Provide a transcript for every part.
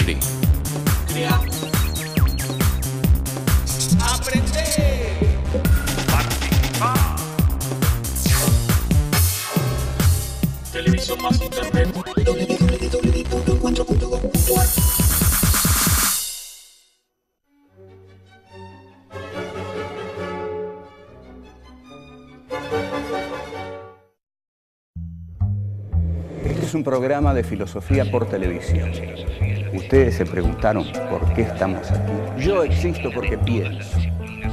Feeling. Crea. Aprender. Participar. Televisión más internet. www.encuentro.com.ar. Este es un programa de filosofía por televisión. Ustedes se preguntaron por qué estamos aquí. Yo existo porque pienso.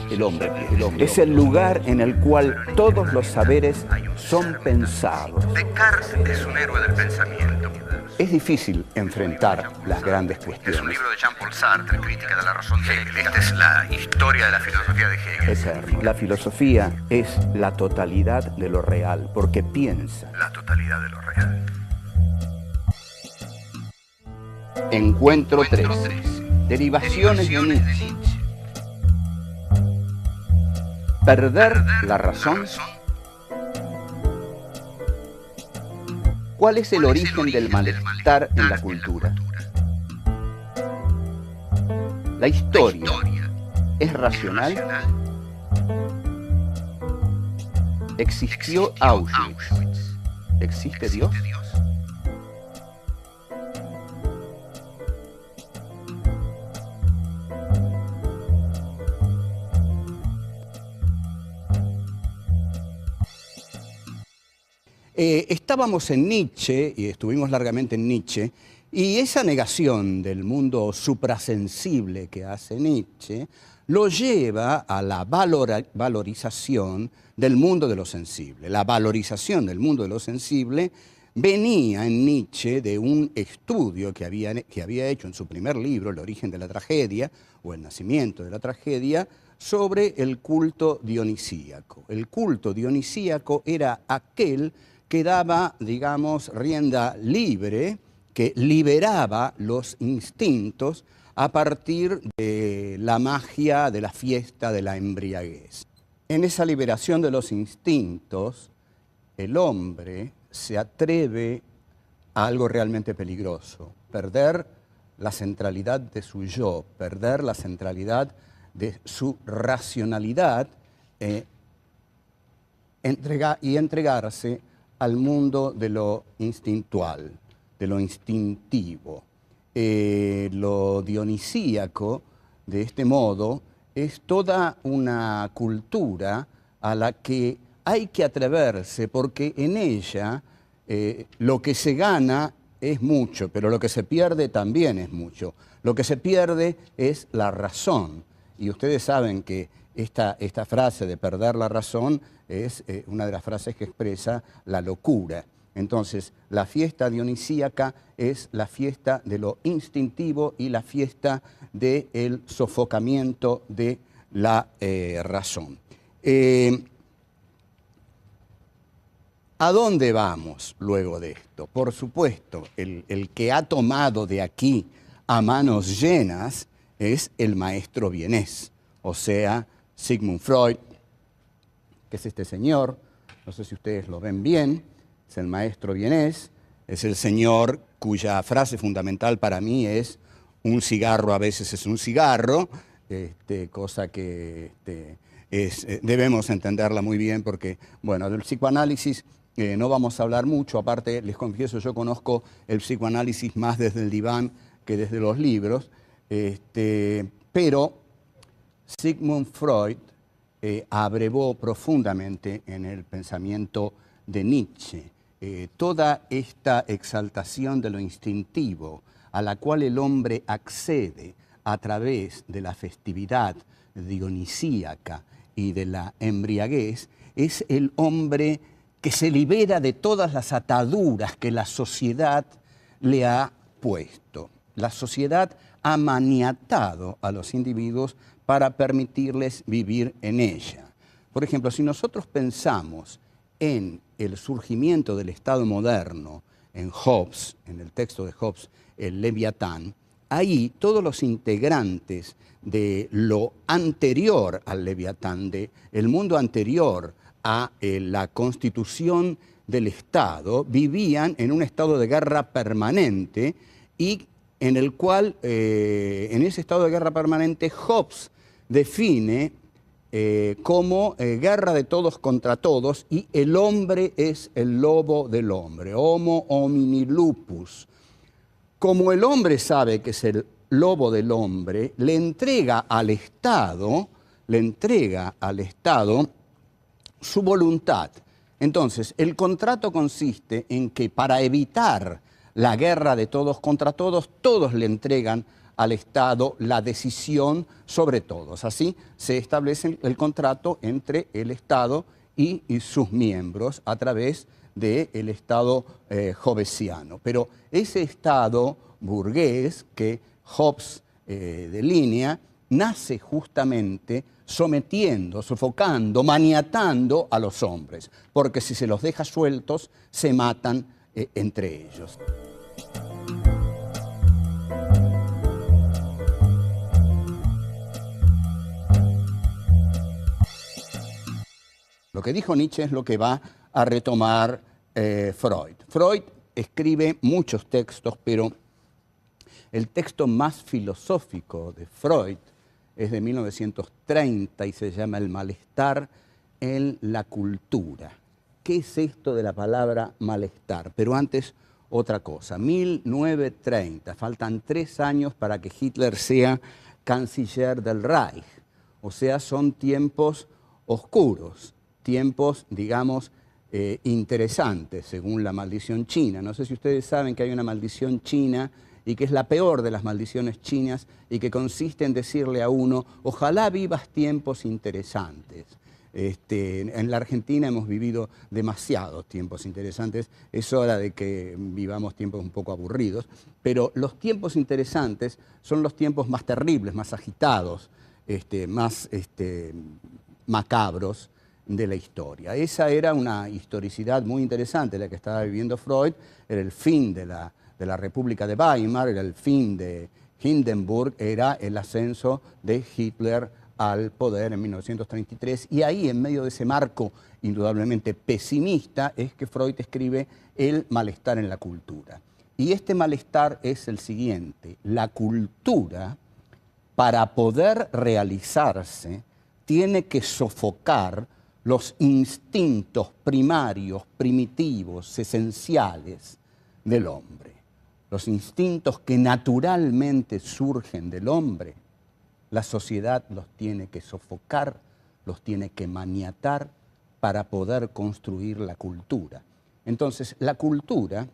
El hombre piensa. Es el lugar en el cual todos los saberes son pensados. Descartes es un héroe del pensamiento. Es difícil enfrentar las grandes cuestiones. Es un libro de Jean-Paul Sartre, Crítica de la razón de Hegel. Esta es la historia de la filosofía de Hegel. Eterno. La filosofía es la totalidad de lo real, porque piensa. La totalidad de lo real. Encuentro 3. Derivaciones de Nietzsche. ¿Perder la razón? ¿Cuál es el origen del malestar en la cultura? ¿La historia es racional? ¿Existió Auschwitz? ¿Existe Dios? Estábamos en Nietzsche, y estuvimos largamente en Nietzsche, y esa negación del mundo suprasensible que hace Nietzsche lo lleva a la valorización del mundo de lo sensible. La valorización del mundo de lo sensible venía en Nietzsche de un estudio que había hecho en su primer libro, El origen de la tragedia, o El nacimiento de la tragedia, sobre el culto dionisíaco. El culto dionisíaco era aquel que daba, digamos, rienda libre, que liberaba los instintos a partir de la magia de la fiesta de la embriaguez. En esa liberación de los instintos, el hombre se atreve a algo realmente peligroso, perder la centralidad de su yo, perder la centralidad de su racionalidad y entregarse al mundo de lo instintual, de lo instintivo. Lo dionisíaco, de este modo, es toda una cultura a la que hay que atreverse, porque en ella lo que se gana es mucho, pero lo que se pierde también es mucho. Lo que se pierde es la razón. Y ustedes saben que esta frase de perder la razón es una de las frases que expresa la locura. Entonces, la fiesta dionisíaca es la fiesta de lo instintivo y la fiesta del sofocamiento de la razón. ¿A dónde vamos luego de esto? Por supuesto, el que ha tomado de aquí a manos llenas es el maestro vienés, o sea, Sigmund Freud, que es este señor, no sé si ustedes lo ven bien, es el maestro vienés, es el señor cuya frase fundamental para mí es un cigarro a veces es un cigarro, cosa que debemos entenderla muy bien porque, bueno, del psicoanálisis no vamos a hablar mucho, aparte les confieso, yo conozco el psicoanálisis más desde el diván que desde los libros, pero Sigmund Freud abrevó profundamente en el pensamiento de Nietzsche. Toda esta exaltación de lo instintivo a la cual el hombre accede a través de la festividad dionisíaca y de la embriaguez, es el hombre que se libera de todas las ataduras que la sociedad le ha puesto. La sociedad ha maniatado a los individuos para permitirles vivir en ella. Por ejemplo, si nosotros pensamos en el surgimiento del Estado moderno, en Hobbes, en el texto de Hobbes, el Leviatán, ahí todos los integrantes de lo anterior al Leviatán, del mundo anterior a la constitución del Estado, vivían en un estado de guerra permanente y en el cual, en ese estado de guerra permanente, Hobbes define como guerra de todos contra todos, y el hombre es el lobo del hombre, homo homini lupus. Como el hombre sabe que es el lobo del hombre, le entrega al Estado su voluntad. Entonces, el contrato consiste en que para evitar la guerra de todos contra todos, todos le entregan al Estado la decisión sobre todos. Así se establece el contrato entre el Estado y sus miembros a través del Estado hobbesiano. Pero ese Estado burgués que Hobbes delinea nace justamente sometiendo, sofocando, maniatando a los hombres, porque si se los deja sueltos, se matan entre ellos. Lo que dijo Nietzsche es lo que va a retomar Freud. Freud escribe muchos textos, pero el texto más filosófico de Freud es de 1930 y se llama El malestar en la cultura. ¿Qué es esto de la palabra malestar? Pero antes, otra cosa. 1930, faltan 3 años para que Hitler sea canciller del Reich. O sea, son tiempos oscuros, tiempos, digamos, interesantes, según la maldición china. No sé si ustedes saben que hay una maldición china y que es la peor de las maldiciones chinas y que consiste en decirle a uno, ojalá vivas tiempos interesantes. En la Argentina hemos vivido demasiados tiempos interesantes, es hora de que vivamos tiempos un poco aburridos, pero los tiempos interesantes son los tiempos más terribles, más agitados, más macabros de la historia. Esa era una historicidad muy interesante la que estaba viviendo Freud, era el fin de la República de Weimar, era el fin de Hindenburg, era el ascenso de Hitler al poder en 1933, y ahí, en medio de ese marco indudablemente pesimista, es que Freud escribe El malestar en la cultura. Y este malestar es el siguiente: la cultura, para poder realizarse, tiene que sofocar los instintos primarios, primitivos, esenciales del hombre. Los instintos que naturalmente surgen del hombre, la sociedad los tiene que sofocar, los tiene que maniatar para poder construir la cultura. Entonces, la cultura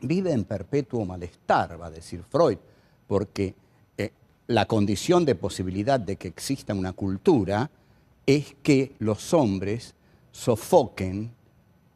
vive en perpetuo malestar, va a decir Freud, porque la condición de posibilidad de que exista una cultura es que los hombres sofoquen,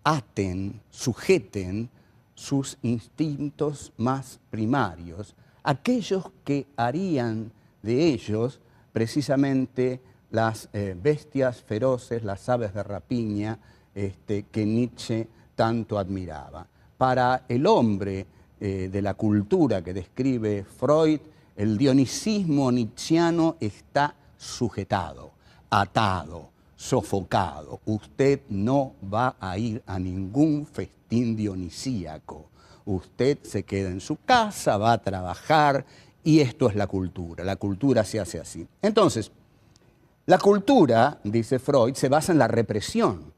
aten, sujeten sus instintos más primarios, aquellos que harían de ellos precisamente las bestias feroces, las aves de rapiña que Nietzsche tanto admiraba. Para el hombre de la cultura que describe Freud, el dionisismo nietzscheano está sujetado, atado, sofocado. Usted no va a ir a ningún festín dionisíaco. Usted se queda en su casa, va a trabajar, y esto es la cultura. La cultura se hace así. Entonces, la cultura, dice Freud, se basa en la represión.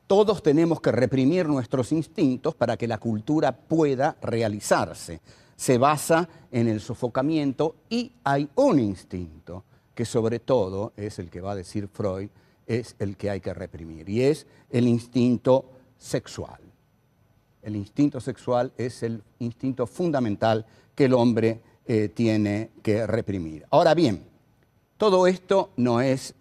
Todos tenemos que reprimir nuestros instintos para que la cultura pueda realizarse. Se basa en el sofocamiento, y hay un instinto que sobre todo es el que va a decir Freud, es el que hay que reprimir, y es el instinto sexual. El instinto sexual es el instinto fundamental que el hombre tiene que reprimir. Ahora bien, todo esto no es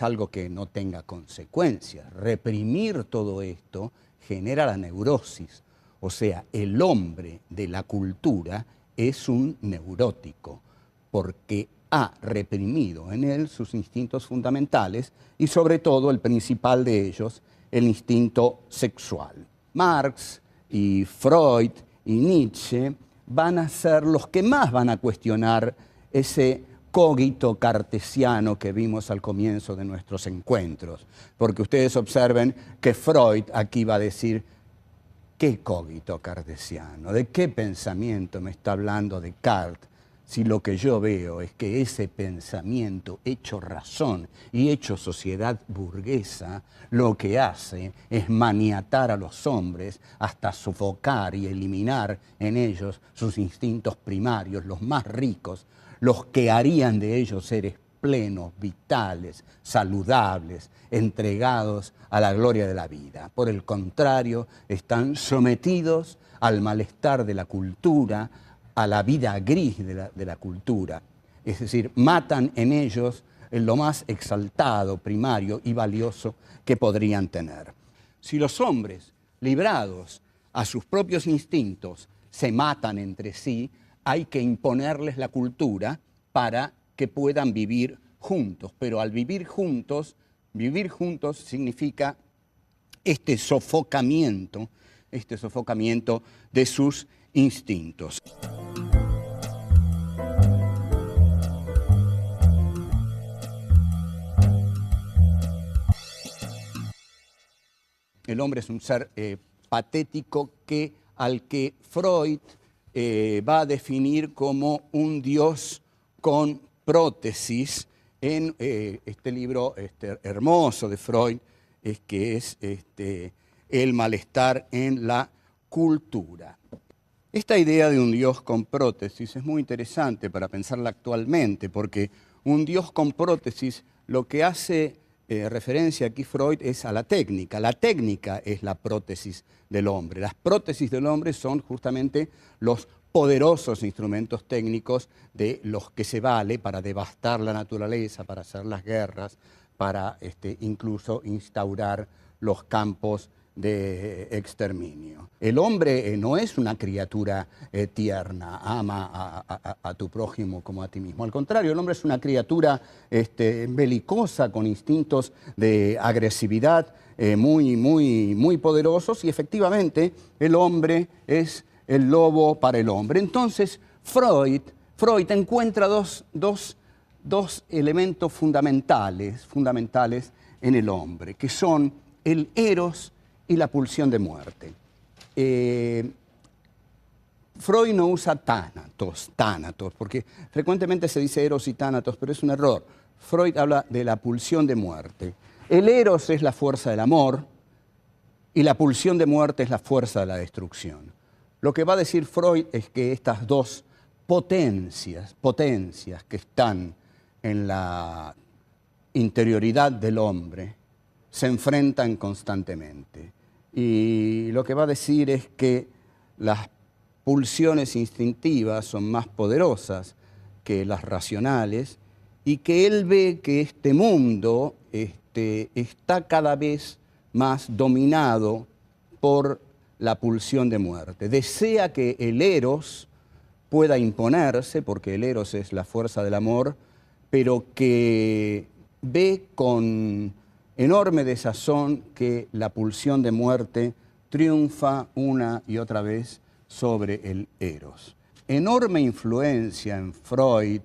algo que no tenga consecuencias. Reprimir todo esto genera la neurosis. O sea, el hombre de la cultura es un neurótico, porque ha reprimido en él sus instintos fundamentales y sobre todo el principal de ellos, el instinto sexual. Marx y Freud y Nietzsche van a ser los que más van a cuestionar ese cogito cartesiano que vimos al comienzo de nuestros encuentros. Porque ustedes observen que Freud aquí va a decir qué cogito cartesiano? ¿De qué pensamiento me está hablando Descartes? Si lo que yo veo es que ese pensamiento hecho razón y hecho sociedad burguesa, lo que hace es maniatar a los hombres hasta sofocar y eliminar en ellos sus instintos primarios, los más ricos, los que harían de ellos seres plenos, vitales, saludables, entregados a la gloria de la vida. Por el contrario, están sometidos al malestar de la cultura, a la vida gris de la cultura. Es decir, matan en ellos lo más exaltado, primario y valioso que podrían tener. Si los hombres, librados a sus propios instintos, se matan entre sí, hay que imponerles la cultura para que puedan vivir juntos. Pero al vivir juntos significa este sofocamiento de sus instintos. El hombre es un ser patético al que Freud va a definir como un Dios con prótesis en este libro hermoso de Freud, que es El malestar en la cultura. Esta idea de un Dios con prótesis es muy interesante para pensarla actualmente, porque un Dios con prótesis lo que hace referencia aquí Freud es a la técnica. La técnica es la prótesis del hombre. Las prótesis del hombre son justamente los poderosos instrumentos técnicos de los que se vale para devastar la naturaleza, para hacer las guerras, para incluso instaurar los campos de exterminio. El hombre no es una criatura tierna, ama a tu prójimo como a ti mismo. Al contrario, el hombre es una criatura belicosa, con instintos de agresividad muy poderosos, y efectivamente el hombre es el lobo para el hombre. Entonces Freud encuentra dos elementos fundamentales en el hombre, que son el eros y la pulsión de muerte. Freud no usa tánatos, porque frecuentemente se dice eros y tánatos, pero es un error. Freud habla de la pulsión de muerte. El eros es la fuerza del amor y la pulsión de muerte es la fuerza de la destrucción. Lo que va a decir Freud es que estas dos potencias que están en la interioridad del hombre se enfrentan constantemente. Y lo que va a decir es que las pulsiones instintivas son más poderosas que las racionales, y que él ve que este mundo está cada vez más dominado por la pulsión de muerte. Desea que el eros pueda imponerse, porque el eros es la fuerza del amor, pero que ve con enorme desazón que la pulsión de muerte triunfa una y otra vez sobre el eros. Enorme influencia en Freud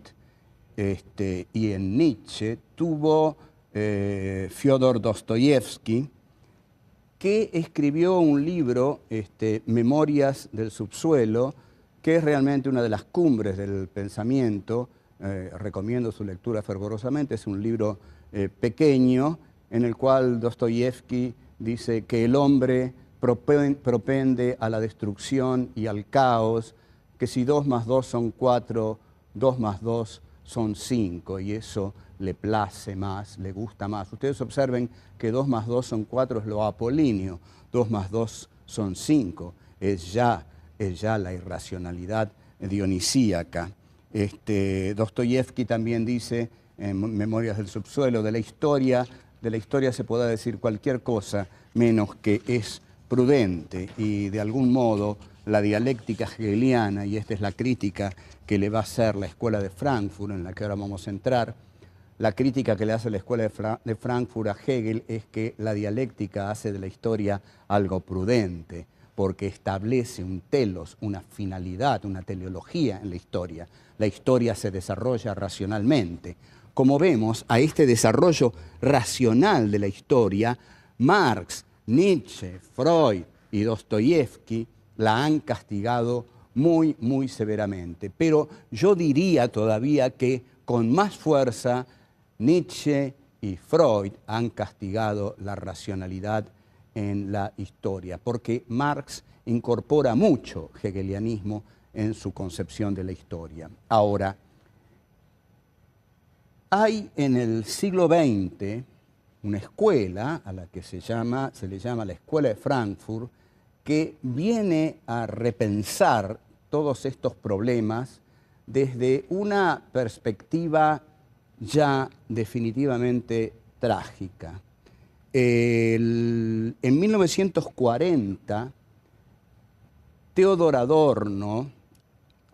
y en Nietzsche tuvo Fyodor Dostoyevsky, que escribió un libro, Memorias del subsuelo, que es realmente una de las cumbres del pensamiento. Recomiendo su lectura fervorosamente. Es un libro pequeño, en el cual Dostoyevsky dice que el hombre propende a la destrucción y al caos, que si 2 más 2 son 4, 2 más 2 son 5, y eso le place más, le gusta más. Ustedes observen que 2 más 2 son 4 es lo apolíneo, 2 más 2 son 5, es ya la irracionalidad dionisíaca. Dostoyevsky también dice, en Memorias del subsuelo, de la historia se puede decir cualquier cosa menos que es prudente, y de algún modo la dialéctica hegeliana, y esta es la crítica que le va a hacer la Escuela de Frankfurt, en la que ahora vamos a entrar, la crítica que le hace la Escuela de Frankfurt a Hegel es que la dialéctica hace de la historia algo prudente, porque establece un telos, una finalidad, una teleología en la historia. La historia se desarrolla racionalmente. Como vemos, a este desarrollo racional de la historia, Marx, Nietzsche, Freud y Dostoyevsky la han castigado muy, muy severamente. Pero yo diría todavía que con más fuerza Nietzsche y Freud han castigado la racionalidad en la historia, porque Marx incorpora mucho hegelianismo en su concepción de la historia. Ahora, hay en el siglo XX una escuela a la que se le llama la Escuela de Frankfurt, que viene a repensar todos estos problemas desde una perspectiva ya definitivamente trágica. En 1940, Theodor Adorno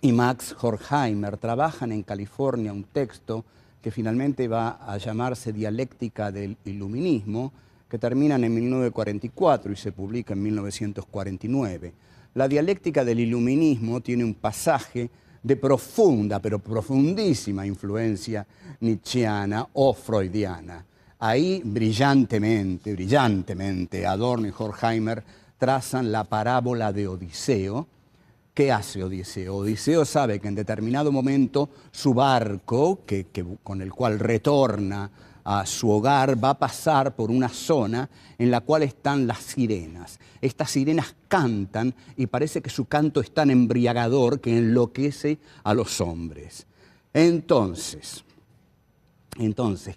y Max Horkheimer trabajan en California un texto que finalmente va a llamarse Dialéctica del Iluminismo, que terminan en 1944 y se publica en 1949. La Dialéctica del Iluminismo tiene un pasaje de profunda, pero profundísima influencia nietzscheana o freudiana. Ahí brillantemente, Adorno y Horkheimer trazan la parábola de Odiseo. ¿Qué hace Odiseo? Odiseo sabe que en determinado momento su barco, con el cual retorna a su hogar, va a pasar por una zona en la cual están las sirenas. Estas sirenas cantan y parece que su canto es tan embriagador que enloquece a los hombres. Entonces,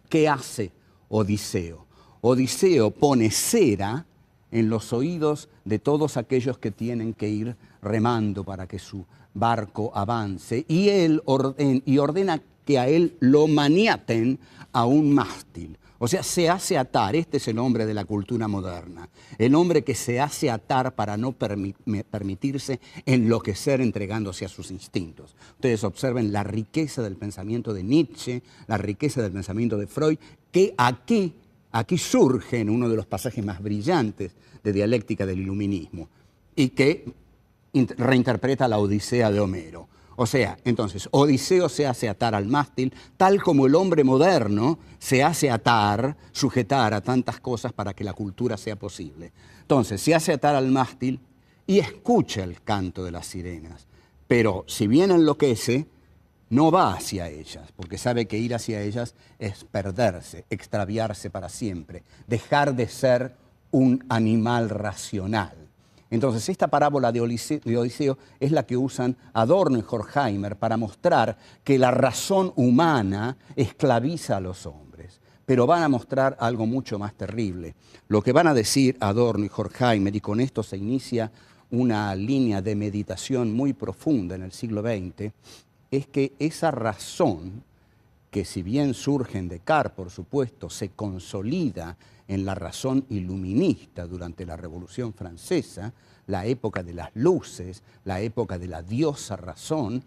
¿qué hace Odiseo? Odiseo pone cera en los oídos de todos aquellos que tienen que ir remando para que su barco avance, y él ordena que a él lo maniaten a un mástil. O sea, se hace atar. Este es el hombre de la cultura moderna. El hombre que se hace atar para no permitirse enloquecer entregándose a sus instintos. Ustedes observen la riqueza del pensamiento de Nietzsche, la riqueza del pensamiento de Freud, que aquí surge en uno de los pasajes más brillantes de Dialéctica del Iluminismo y que reinterpreta la Odisea de Homero. O sea, entonces, Odiseo se hace atar al mástil, tal como el hombre moderno se hace atar, sujetar a tantas cosas para que la cultura sea posible. Entonces, se hace atar al mástil y escucha el canto de las sirenas. Pero si bien enloquece, no va hacia ellas, porque sabe que ir hacia ellas es perderse, extraviarse para siempre, dejar de ser un animal racional. Entonces, esta parábola de Odiseo es la que usan Adorno y Horkheimer para mostrar que la razón humana esclaviza a los hombres. Pero van a mostrar algo mucho más terrible. Lo que van a decir Adorno y Horkheimer, y con esto se inicia una línea de meditación muy profunda en el siglo XX, es que esa razón, que si bien surge en Descartes, por supuesto, se consolida en la razón iluminista durante la Revolución Francesa, la época de las luces, la época de la diosa razón,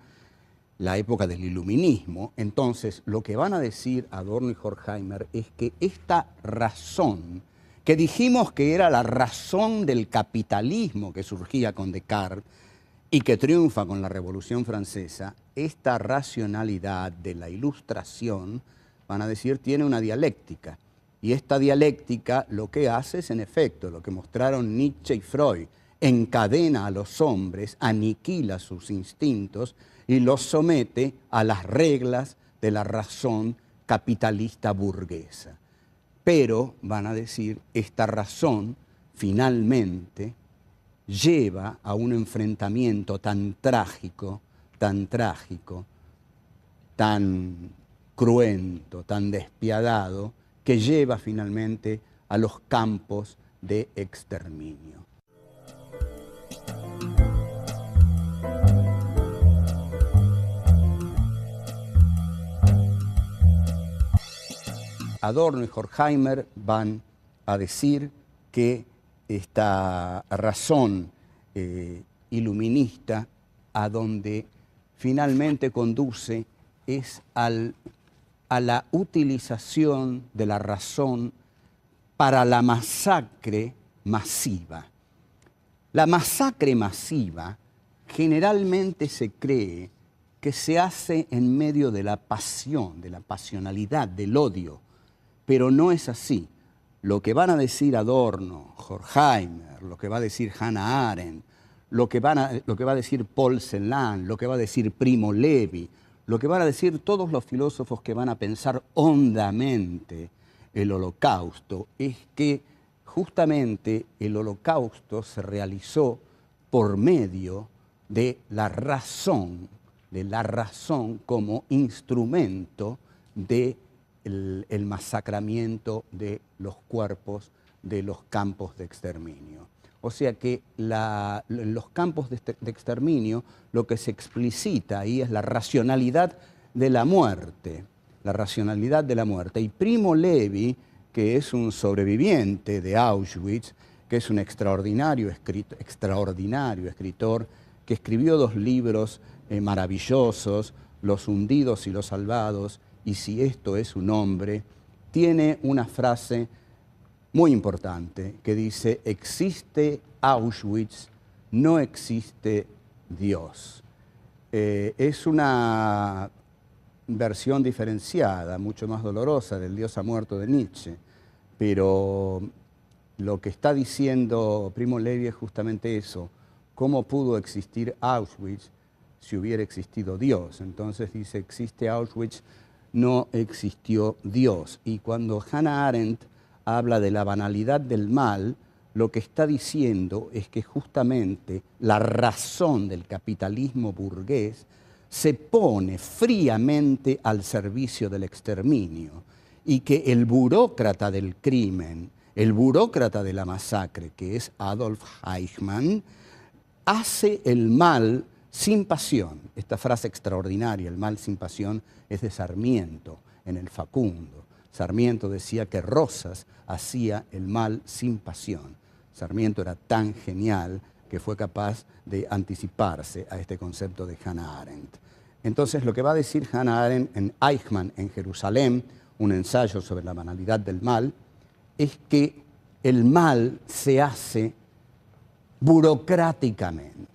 la época del iluminismo. Entonces, lo que van a decir Adorno y Horkheimer es que esta razón, que dijimos que era la razón del capitalismo que surgía con Descartes y que triunfa con la Revolución Francesa, esta racionalidad de la Ilustración, van a decir, tiene una dialéctica. Y esta dialéctica lo que hace es, en efecto, lo que mostraron Nietzsche y Freud: encadena a los hombres, aniquila sus instintos y los somete a las reglas de la razón capitalista burguesa. Pero, van a decir, esta razón finalmente lleva a un enfrentamiento tan trágico, tan cruento, tan despiadado, que lleva finalmente a los campos de exterminio. Adorno y Horkheimer van a decir que esta razón iluminista a donde finalmente conduce es a la utilización de la razón para la masacre masiva. La masacre masiva generalmente se cree que se hace en medio de la pasión, de la pasionalidad, del odio, pero no es así. lo que van a decir Adorno, Horkheimer, lo que va a decir Hannah Arendt, lo que va a decir Paul Celan, lo que va a decir Primo Levi, lo que van a decir todos los filósofos que van a pensar hondamente el Holocausto, es que justamente el Holocausto se realizó por medio de la razón como instrumento del masacramiento de los cuerpos de los campos de exterminio. O sea que en los campos de exterminio lo que se explicita ahí es la racionalidad de la muerte, Y Primo Levi, que es un sobreviviente de Auschwitz, que es un extraordinario escritor, que escribió 2 libros maravillosos, Los hundidos y los salvados, y Si esto es un hombre, tiene una frase muy importante que dice: existe Auschwitz, no existe Dios. Es una versión diferenciada, mucho más dolorosa del Dios ha muerto de Nietzsche, pero lo que está diciendo Primo Levi es justamente eso: ¿cómo pudo existir Auschwitz si hubiera existido Dios? Entonces dice: existe Auschwitz, no existió Dios. Y cuando Hannah Arendt habla de la banalidad del mal, lo que está diciendo es que justamente la razón del capitalismo burgués se pone fríamente al servicio del exterminio y que el burócrata del crimen, el burócrata de la masacre, que es Adolf Eichmann, hace el mal sin pasión. Esta frase extraordinaria, el mal sin pasión, es de Sarmiento en El Facundo. Sarmiento decía que Rosas hacía el mal sin pasión. Sarmiento era tan genial que fue capaz de anticiparse a este concepto de Hannah Arendt. Entonces, lo que va a decir Hannah Arendt en Eichmann en Jerusalén, un ensayo sobre la banalidad del mal, es que el mal se hace burocráticamente,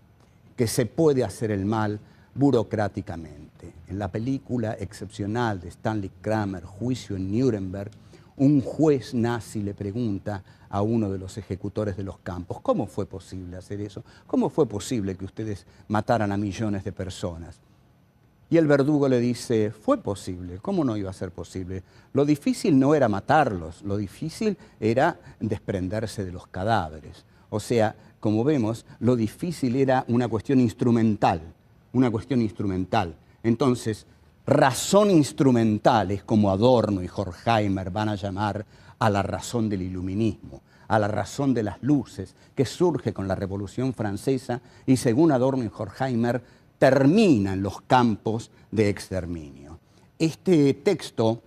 que se puede hacer el mal burocráticamente. En la película excepcional de Stanley Kramer, Juicio en Nuremberg, un juez nazi le pregunta a uno de los ejecutores de los campos: ¿cómo fue posible hacer eso? ¿Cómo fue posible que ustedes mataran a millones de personas? Y el verdugo le dice: fue posible, ¿cómo no iba a ser posible? Lo difícil no era matarlos, lo difícil era desprenderse de los cadáveres. O sea, como vemos, lo difícil era una cuestión instrumental, Entonces, razón instrumental es como Adorno y Horkheimer van a llamar a la razón del iluminismo, a la razón de las luces, que surge con la Revolución Francesa y, según Adorno y Horkheimer, termina en los campos de exterminio. Este texto,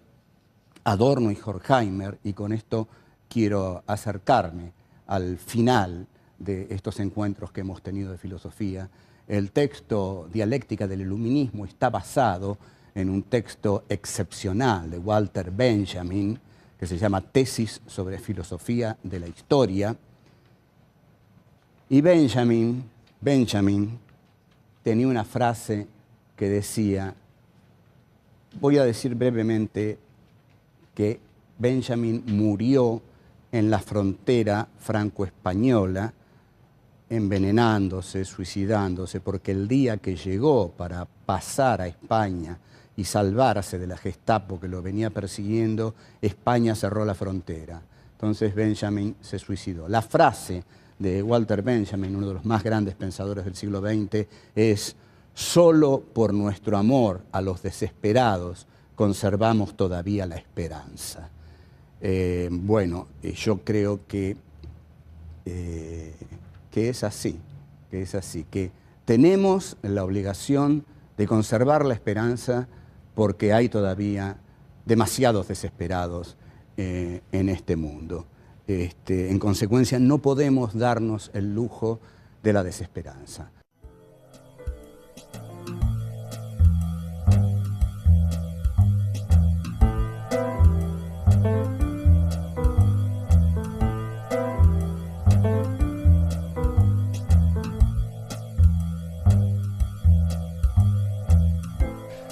Adorno y Horkheimer, y con esto quiero acercarme al final de estos encuentros que hemos tenido de filosofía, el texto Dialéctica del Iluminismo está basado en un texto excepcional de Walter Benjamin, que se llama Tesis sobre Filosofía de la Historia. Y Benjamin tenía una frase que decía, voy a decir brevemente que Benjamin murió en la frontera franco-española, envenenándose, suicidándose, porque el día que llegó para pasar a España y salvarse de la Gestapo que lo venía persiguiendo, España cerró la frontera. Entonces Benjamin se suicidó. La frase de Walter Benjamin, uno de los más grandes pensadores del siglo XX, es: solo por nuestro amor a los desesperados conservamos todavía la esperanza. Yo creo que es así, que tenemos la obligación de conservar la esperanza porque hay todavía demasiados desesperados en este mundo. En consecuencia, no podemos darnos el lujo de la desesperanza.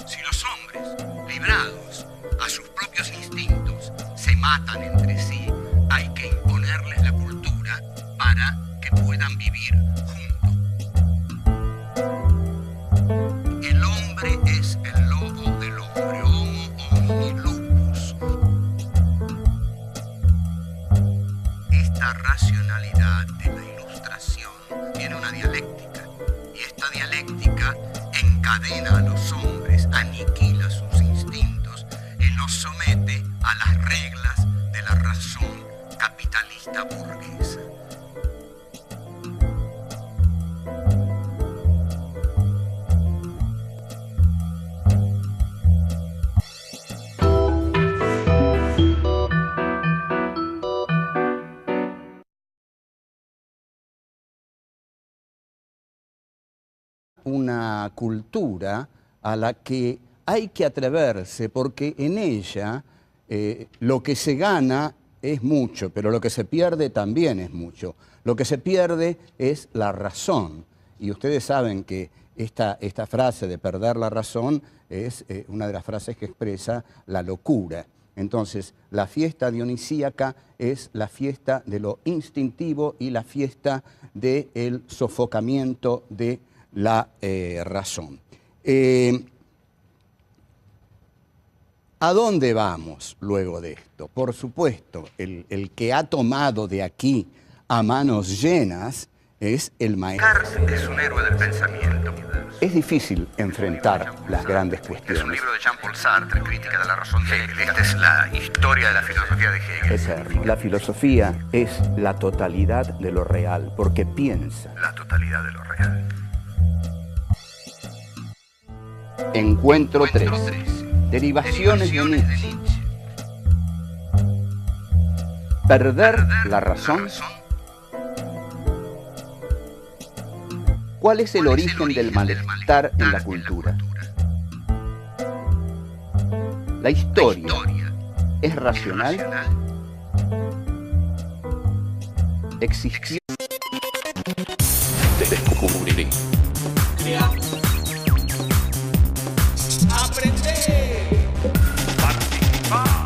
Si los hombres, librados a sus propios instintos, se matan entre sí, hay dialéctica. Y esta dialéctica encadena a los hombres, aniquila sus instintos y los somete a las reglas de la razón capitalista burguesa. Una cultura a la que hay que atreverse porque en ella lo que se gana es mucho, pero lo que se pierde también es mucho. Lo que se pierde es la razón. Y ustedes saben que esta frase de perder la razón es una de las frases que expresa la locura. Entonces, la fiesta dionisíaca es la fiesta de lo instintivo y la fiesta del sofocamiento de la razón. ¿A dónde vamos luego de esto? Por supuesto, el que ha tomado de aquí a manos llenas es el maestro. Descartes es un héroe del pensamiento. Es difícil enfrentar las grandes Es un cuestiones. libro de Jean-Paul Sartre, Crítica de la razón de Hegel. Esta es la historia de la filosofía de Hegel. Eterno. La filosofía es la totalidad de lo real, porque piensa. La totalidad de lo real. Encuentro 3. Derivaciones de Nietzsche. Perder la razón. ¿Cuál es el origen del malestar en la cultura? La historia es racional. Existió. Descubrir. Crear. Aprender. Participar.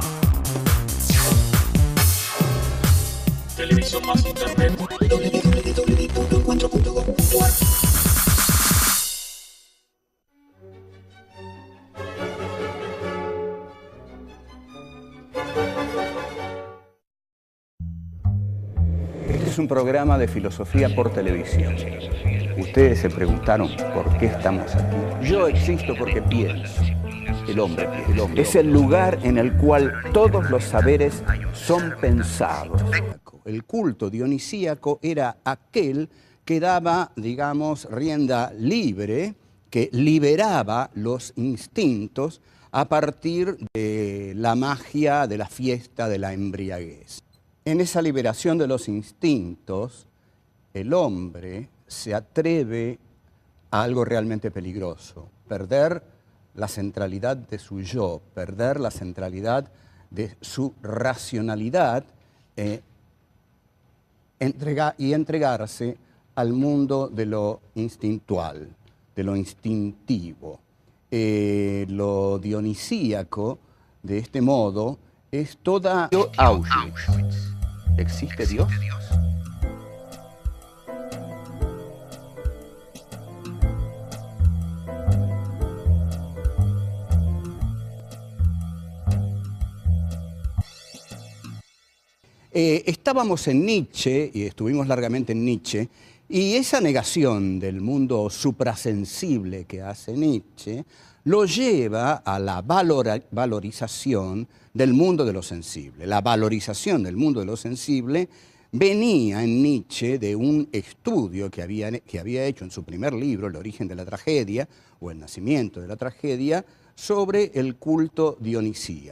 Televisión más internet. www.encuentro.com. Este es un programa de filosofía por televisión. Ustedes se preguntaron por qué estamos aquí. Yo existo porque pienso. El hombre piensa. Es el lugar en el cual todos los saberes son pensados. El culto dionisíaco era aquel que daba, digamos, rienda libre, que liberaba los instintos a partir de la magia de la fiesta de la embriaguez. En esa liberación de los instintos, el hombre se atreve a algo realmente peligroso, perder la centralidad de su yo, perder la centralidad de su racionalidad y entregarse al mundo de lo instintual, de lo instintivo. Lo dionisíaco, de este modo, es toda Auschwitz. ¿Existe Dios? Estábamos en Nietzsche, y estuvimos largamente en Nietzsche, y esa negación del mundo suprasensible que hace Nietzsche lo lleva a la valorización del mundo de lo sensible. La valorización del mundo de lo sensible venía en Nietzsche de un estudio que había hecho en su primer libro, El origen de la tragedia, o El nacimiento de la tragedia, sobre el culto dionisíaco.